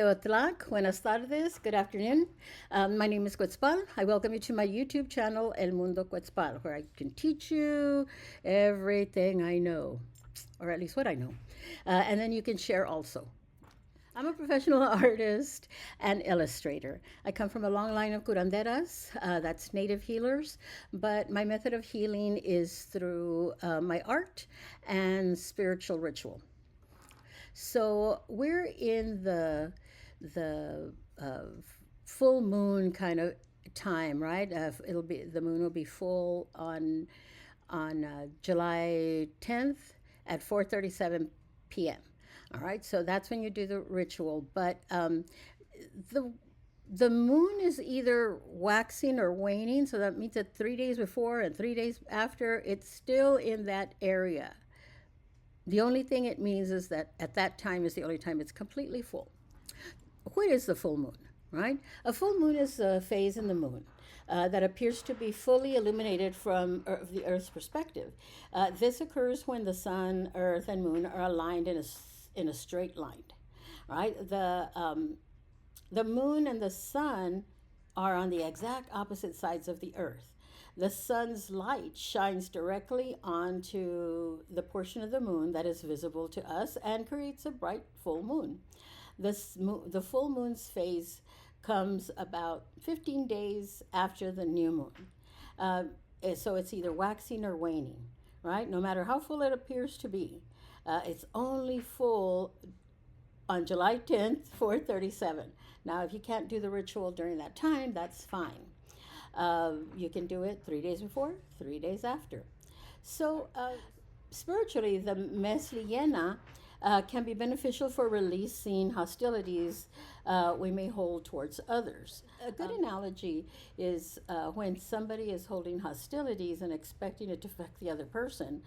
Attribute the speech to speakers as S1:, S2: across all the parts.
S1: Teotlak, Buenas tardes, good afternoon. My name is Kuetzpal. I welcome you to my YouTube channel, El Mundo Kuetzpal, where I can teach you everything I know, or at least what I know. And then you can share also. I'm a professional artist and illustrator. I come from a long line of curanderas, that's native healers, but my method of healing is through my art and spiritual ritual. So we're in the full moon kind of time, right? It'll be the moon will be full on July 10th at 4:37 p.m. All right, so that's when you do the ritual. But the the moon is either waxing or waning, so that means that 3 days before and 3 days after, it's still in that area. The only thing it means is that at that time is the only time it's completely full. What is the full moon, right? A full moon is a phase in the moon that appears to be fully illuminated from the Earth's perspective. This occurs when the sun, Earth, and moon are aligned in a straight line, right? The moon and the sun are on the exact opposite sides of the Earth. The sun's light shines directly onto the portion of the moon that is visible to us and creates a bright full moon. The full moon's phase comes about 15 days after the new moon. Uh, so it's either waxing or waning, right? No matter how full it appears to be, it's only full on July 10th, 4:37. Now, if you can't do the ritual during that time, that's fine. You can do it 3 days before, 3 days after. So, spiritually, the Metsli Llena can be beneficial for releasing hostilities we may hold towards others. A good analogy is when somebody is holding hostilities and expecting it to affect the other person.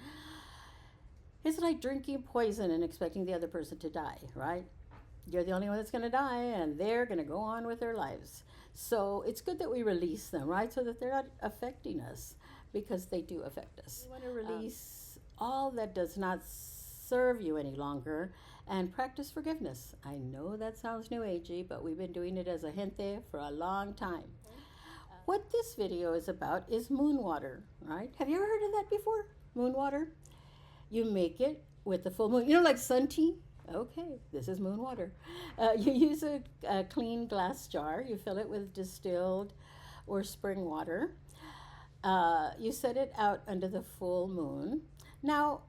S1: It's like drinking poison and expecting the other person to die, right? You're the only one that's going to die, and they're going to go on with their lives. So it's good that we release them, right? So that they're not affecting us, because they do affect us. We want to release all that does not serve you any longer and practice forgiveness. I know that sounds new agey, but we've been doing it as a gente for a long time. What this video is about is moon water, right? Have you ever heard of that before? Moon water? You make it with the full moon. You know, like sun tea? Okay, this is moon water. You use a clean glass jar. You fill it with distilled or spring water. You set it out under the full moon. Now,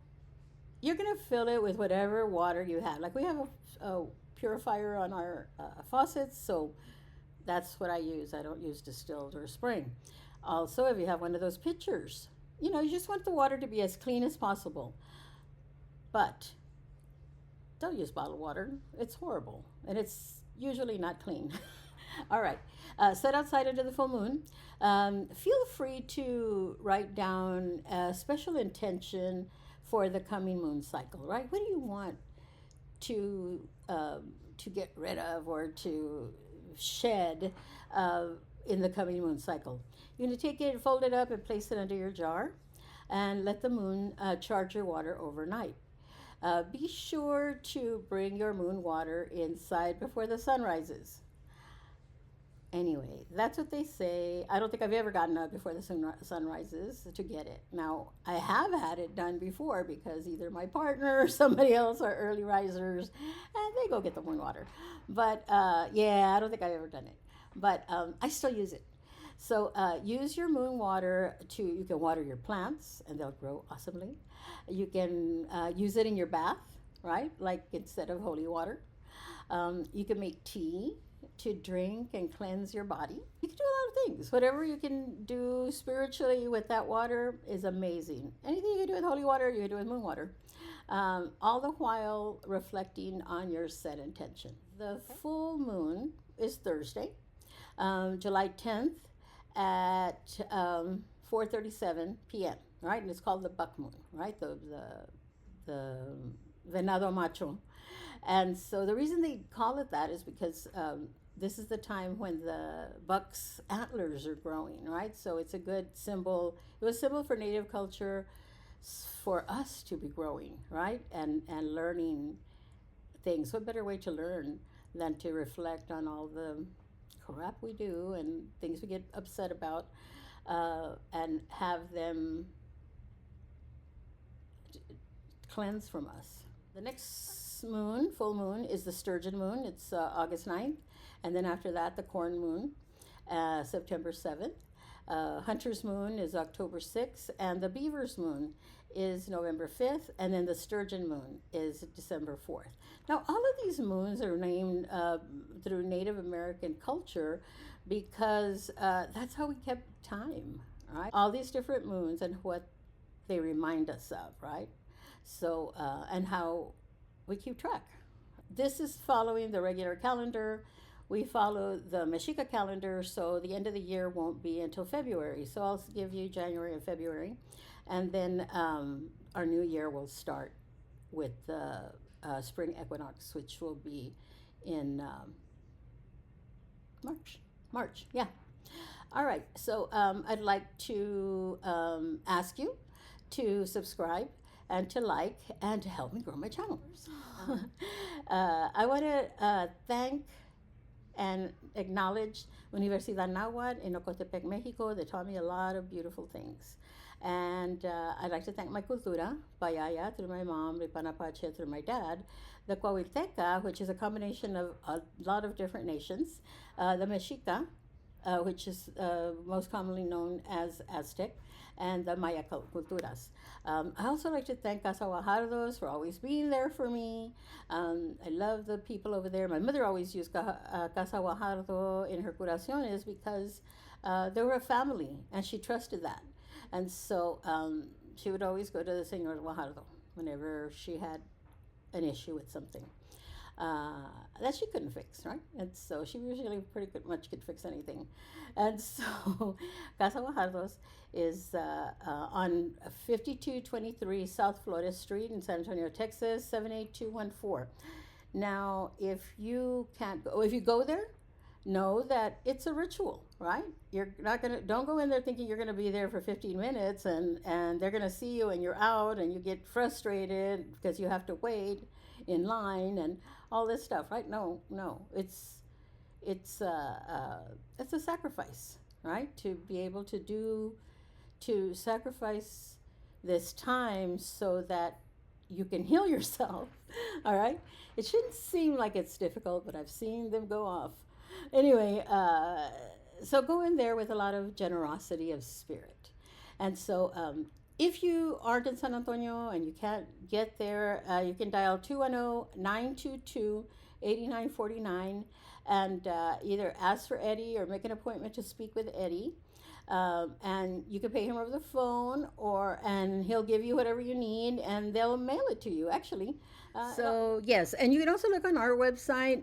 S1: you're going to fill it with whatever water you have. Like we have a purifier on our faucets, so that's what I use. I don't use distilled or spring. Also, if you have one of those pitchers, you just want the water to be as clean as possible. But don't use bottled water. It's horrible, and it's usually not clean. All right. Set outside under the full moon. Feel free to write down a special intention for the coming moon cycle, right? What do you want to get rid of or to shed in the coming moon cycle? You're going to take it, fold it up, and place it under your jar, and let the moon charge your water overnight. Be sure to bring your moon water inside before the sun rises. Anyway, that's what they say. I don't think I've ever gotten up before the sun rises to get it. Now, I have had it done before because either my partner or somebody else are early risers and they go get the moon water. But yeah, I don't think I've ever done it. But I still use it. So use your moon water you can water your plants and they'll grow awesomely. You can use it in your bath, right? Like instead of holy water. You can make tea to drink and cleanse your body. You can do a lot of things. Whatever you can do spiritually with that water is amazing. Anything you can do with holy water, you can do with moon water. All the while reflecting on your set intention. The full moon is Thursday, July 10th at 4:37 p.m. Right, and it's called the buck moon, right? The venado macho, and so the reason they call it that is because this is the time when the buck's antlers are growing, right? So it's a good symbol. It was a symbol for Native culture for us to be growing, right, and learning things. What better way to learn than to reflect on all the crap we do and things we get upset about, and have them cleanse from us. The next moon, full moon, is the sturgeon moon. It's August 9th. And then after that, the corn moon, September 7th. Hunter's moon is October 6th. And the beaver's moon is November 5th. And then the sturgeon moon is December 4th. Now, all of these moons are named through Native American culture because that's how we kept time, right? All these different moons and what they remind us of, right? So, and how we keep track. This is following the regular calendar. We follow the Mexica calendar, so the end of the year won't be until February. So I'll give you January and February. And then our new year will start with the spring equinox, which will be in March, yeah. All right, so I'd like to ask you to subscribe and to like and to help me grow my channel. I want to thank and acknowledge Universidad Nahuatl in Ocotepec, Mexico. They taught me a lot of beautiful things. And I'd like to thank my cultura, Payaya, through my mom, Ripanapache, through my dad, the Coahuilteca, which is a combination of a lot of different nations, the Mexica, which is most commonly known as Aztec, and the Maya culturas. I also like to thank Casa Guajardos for always being there for me. I love the people over there. My mother always used Casa Guajardo in her curaciones because they were a family, and she trusted that. And so she would always go to the Señor Guajardo whenever she had an issue with something that she couldn't fix, right? And so she usually much could fix anything. And so Casa Guajardos is on 5223 South Florida Street in San Antonio, Texas, 78214. Now, if you go there, know that it's a ritual, right? Don't go in there thinking you're gonna be there for 15 minutes and they're gonna see you and you're out and you get frustrated because you have to wait in line and all this stuff, right? No, it's a sacrifice, right? To be able to sacrifice this time so that you can heal yourself, all right? It shouldn't seem like it's difficult, but I've seen them go off. Anyway, so go in there with a lot of generosity of spirit. And so if you aren't in San Antonio and you can't get there, you can dial 210-922-8949 and either ask for Eddie or make an appointment to speak with Eddie. And you can pay him over the phone and he'll give you whatever you need and they'll mail it to you, actually. So yes, and you can also look on our website.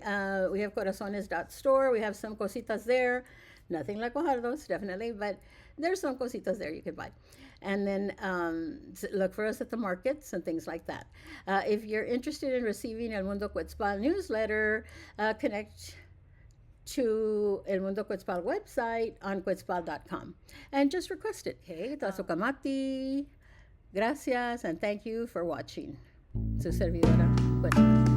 S1: We have corazones.store. We have some cositas there. Nothing like Guajardos, definitely, but there's some cositas there you can buy. And then look for us at the markets and things like that. If you're interested in receiving El Mundo Kuetzpal newsletter, connect to El Mundo Kuetzpal website on kuetzpal.com and just request it. Okay, Tazokamati, gracias, and thank you for watching. Su servidora, Kuetzpal.